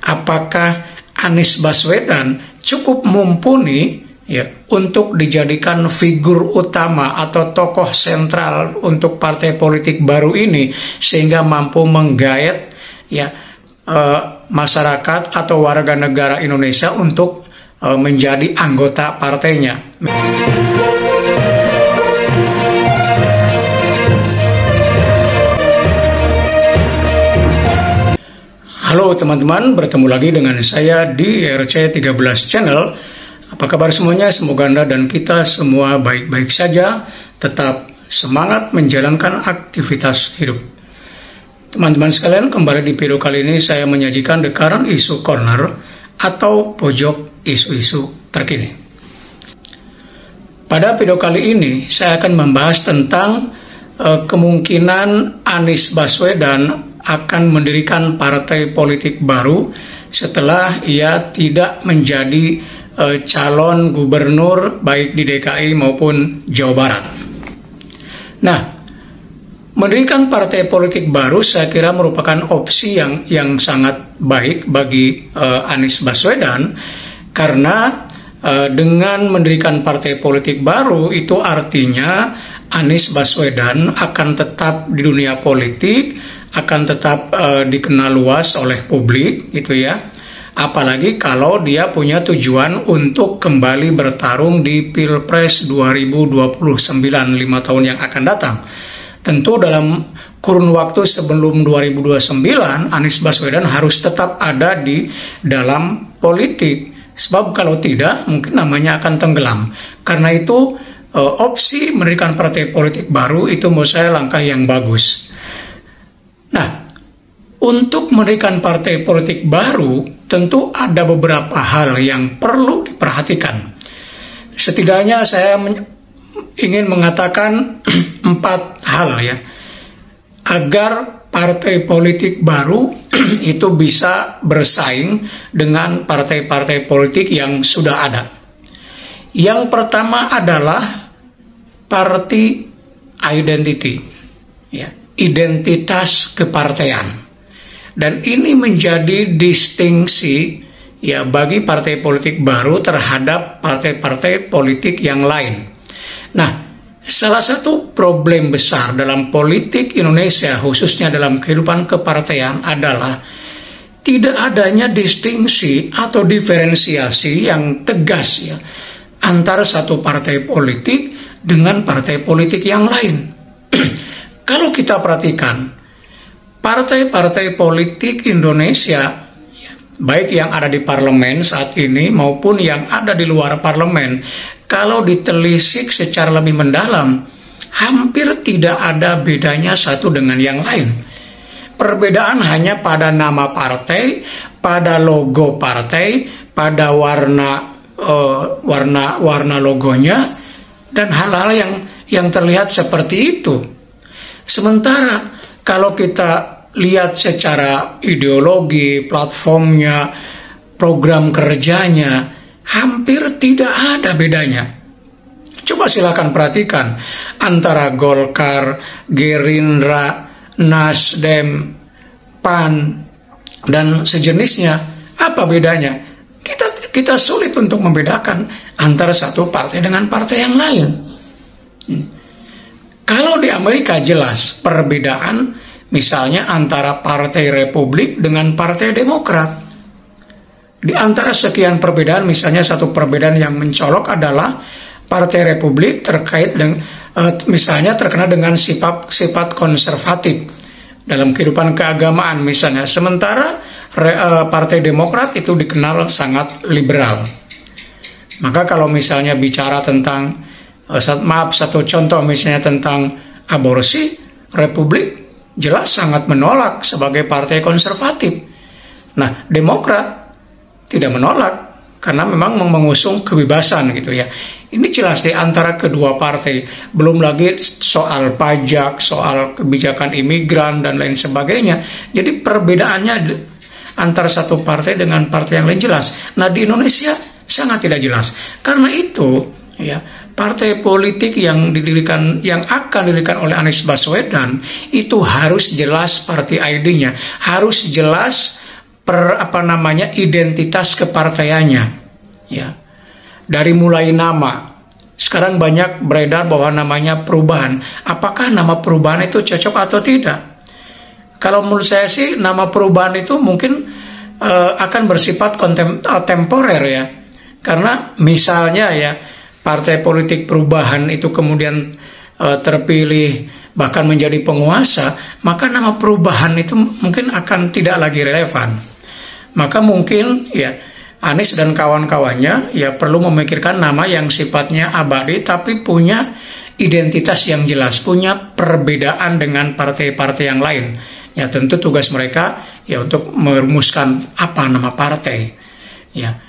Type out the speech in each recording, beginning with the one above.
apakah Anies Baswedan cukup mumpuni ya untuk dijadikan figur utama atau tokoh sentral untuk partai politik baru ini, sehingga mampu menggait ya masyarakat atau warga negara Indonesia untuk menjadi anggota partainya. Halo teman-teman, bertemu lagi dengan saya di RC13 Channel. Apa kabar semuanya? Semoga Anda dan kita semua baik-baik saja, tetap semangat menjalankan aktivitas hidup. Teman-teman sekalian, kembali di video kali ini saya menyajikan The Current Issue Corner atau pojok isu-isu terkini. Pada video kali ini saya akan membahas tentang kemungkinan Anies Baswedan akan mendirikan partai politik baru setelah ia tidak menjadi calon gubernur baik di DKI maupun Jawa Barat. Nah, mendirikan partai politik baru saya kira merupakan opsi yang sangat baik bagi Anies Baswedan, karena dengan mendirikan partai politik baru itu artinya Anies Baswedan akan tetap di dunia politik, akan tetap dikenal luas oleh publik gitu ya. Apalagi kalau dia punya tujuan untuk kembali bertarung di Pilpres 2029, 5 tahun yang akan datang. Tentu dalam kurun waktu sebelum 2029, Anies Baswedan harus tetap ada di dalam politik. Sebab kalau tidak, mungkin namanya akan tenggelam. Karena itu, opsi mendirikan partai politik baru itu menurut saya langkah yang bagus. Nah, untuk mendirikan partai politik baru, tentu ada beberapa hal yang perlu diperhatikan. Setidaknya saya ingin mengatakan 4 hal ya, agar partai politik baru itu bisa bersaing dengan partai-partai politik yang sudah ada. Yang pertama adalah party identity, ya, identitas kepartean. Dan ini menjadi distingsi ya bagi partai politik baru terhadap partai-partai politik yang lain. Nah, salah satu problem besar dalam politik Indonesia, khususnya dalam kehidupan kepartean, adalah tidak adanya distingsi atau diferensiasi yang tegas ya antara satu partai politik dengan partai politik yang lain. Kalau kita perhatikan partai-partai politik Indonesia, baik yang ada di parlemen saat ini maupun yang ada di luar parlemen, kalau ditelisik secara lebih mendalam, hampir tidak ada bedanya satu dengan yang lain. Perbedaan hanya pada nama partai, pada logo partai, pada warna logonya, dan hal-hal yang terlihat seperti itu. Sementara kalau kita lihat secara ideologi, platformnya, program kerjanya, hampir tidak ada bedanya. Coba silakan perhatikan antara Golkar, Gerindra, Nasdem, PAN, dan sejenisnya. Apa bedanya? Kita sulit untuk membedakan antara satu partai dengan partai yang lain. Kalau di Amerika jelas perbedaan misalnya antara Partai Republik dengan Partai Demokrat. Di antara sekian perbedaan, misalnya satu perbedaan yang mencolok adalah Partai Republik terkait dengan misalnya terkena dengan sifat konservatif dalam kehidupan keagamaan misalnya. Sementara Partai Demokrat itu dikenal sangat liberal. Maka kalau misalnya bicara tentang satu contoh misalnya tentang aborsi, Republik jelas sangat menolak sebagai partai konservatif. Nah, Demokrat tidak menolak karena memang mengusung kebebasan gitu ya. Ini jelas di antara kedua partai. Belum lagi soal pajak, soal kebijakan imigran dan lain sebagainya. Jadi perbedaannya antara satu partai dengan partai yang lain jelas. Nah, di Indonesia sangat tidak jelas. Karena itu ya, partai politik yang akan didirikan oleh Anies Baswedan itu harus jelas party ID-nya, harus jelas identitas kepartaiannya, ya. Dari mulai nama, sekarang banyak beredar bahwa namanya Perubahan. Apakah nama Perubahan itu cocok atau tidak? Kalau menurut saya sih nama Perubahan itu mungkin akan bersifat temporer ya. Karena misalnya ya partai politik Perubahan itu kemudian terpilih bahkan menjadi penguasa, maka nama Perubahan itu mungkin akan tidak lagi relevan. Maka mungkin ya Anies dan kawan-kawannya ya perlu memikirkan nama yang sifatnya abadi tapi punya identitas yang jelas, punya perbedaan dengan partai-partai yang lain. Ya tentu tugas mereka ya untuk merumuskan apa nama partai. Ya.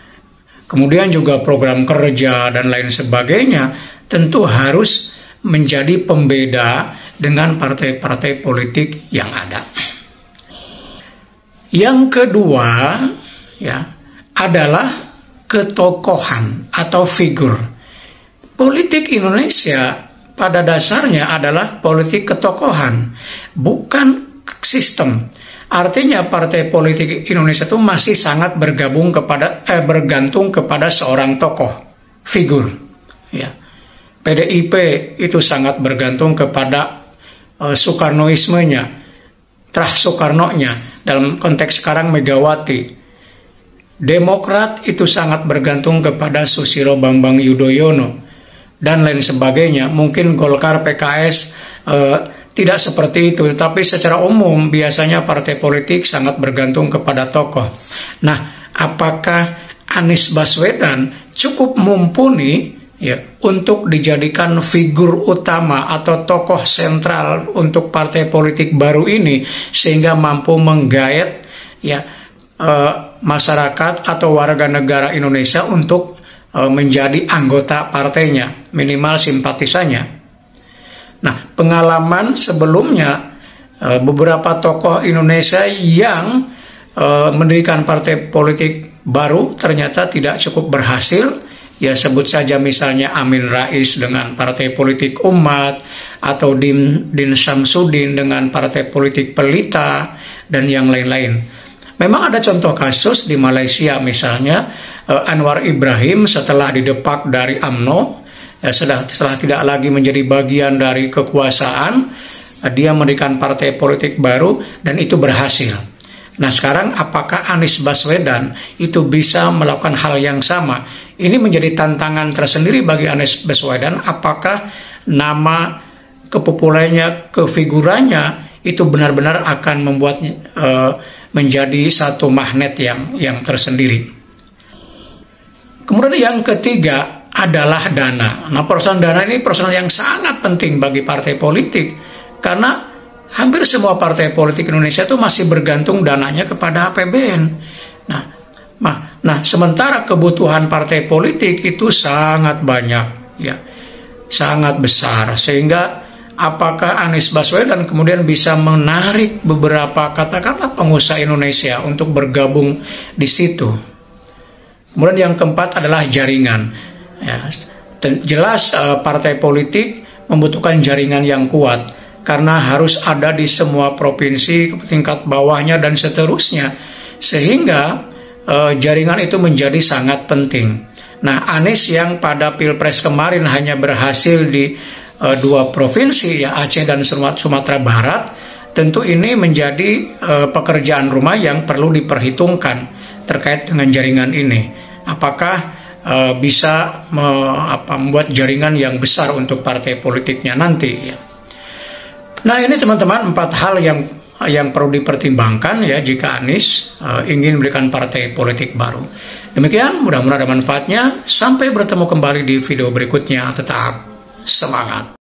Kemudian juga program kerja dan lain sebagainya tentu harus menjadi pembeda dengan partai-partai politik yang ada. Yang kedua ya adalah ketokohan atau figur. Politik Indonesia pada dasarnya adalah politik ketokohan, bukan sistem. Artinya partai politik Indonesia itu masih sangat bergantung kepada seorang tokoh, figur. Ya. PDIP itu sangat bergantung kepada Soekarnoismenya, Trah Soekarno-nya, dalam konteks sekarang Megawati. Demokrat itu sangat bergantung kepada Susilo Bambang Yudhoyono dan lain sebagainya. Mungkin Golkar, PKS tidak seperti itu, tapi secara umum biasanya partai politik sangat bergantung kepada tokoh. Nah, apakah Anies Baswedan cukup mumpuni ya untuk dijadikan figur utama atau tokoh sentral untuk partai politik baru ini sehingga mampu menggait ya masyarakat atau warga negara Indonesia untuk menjadi anggota partainya, minimal simpatisannya. Nah, pengalaman sebelumnya beberapa tokoh Indonesia yang mendirikan partai politik baru ternyata tidak cukup berhasil. Ya sebut saja misalnya Amin Rais dengan Partai Politik Umat atau Din Syamsuddin dengan Partai Politik Pelita dan yang lain-lain. Memang ada contoh kasus di Malaysia misalnya Anwar Ibrahim setelah didepak dari UMNO ya, setelah tidak lagi menjadi bagian dari kekuasaan, dia mendirikan partai politik baru dan itu berhasil. Nah sekarang apakah Anies Baswedan itu bisa melakukan hal yang sama? Ini menjadi tantangan tersendiri bagi Anies Baswedan. Apakah nama kepopulernya, kefigurannya itu benar-benar akan membuat menjadi satu magnet yang tersendiri. Kemudian yang ketiga adalah dana. Nah persoalan dana ini persoalan yang sangat penting bagi partai politik karena hampir semua partai politik Indonesia itu masih bergantung dananya kepada APBN. Nah, sementara kebutuhan partai politik itu sangat banyak, ya, sangat besar. Sehingga apakah Anies Baswedan kemudian bisa menarik beberapa katakanlah pengusaha Indonesia untuk bergabung di situ? Kemudian yang keempat adalah jaringan. Ya, jelas partai politik membutuhkan jaringan yang kuat. Karena harus ada di semua provinsi, tingkat bawahnya dan seterusnya. Sehingga jaringan itu menjadi sangat penting. Nah, Anies yang pada Pilpres kemarin hanya berhasil di 2 provinsi, ya Aceh dan Sumatera Barat, tentu ini menjadi pekerjaan rumah yang perlu diperhitungkan terkait dengan jaringan ini. Apakah bisa membuat jaringan yang besar untuk partai politiknya nanti, ya. Nah ini teman-teman 4 hal yang perlu dipertimbangkan ya jika Anies ingin memberikan partai politik baru. Demikian, mudah-mudahan ada manfaatnya. Sampai bertemu kembali di video berikutnya. Tetap semangat.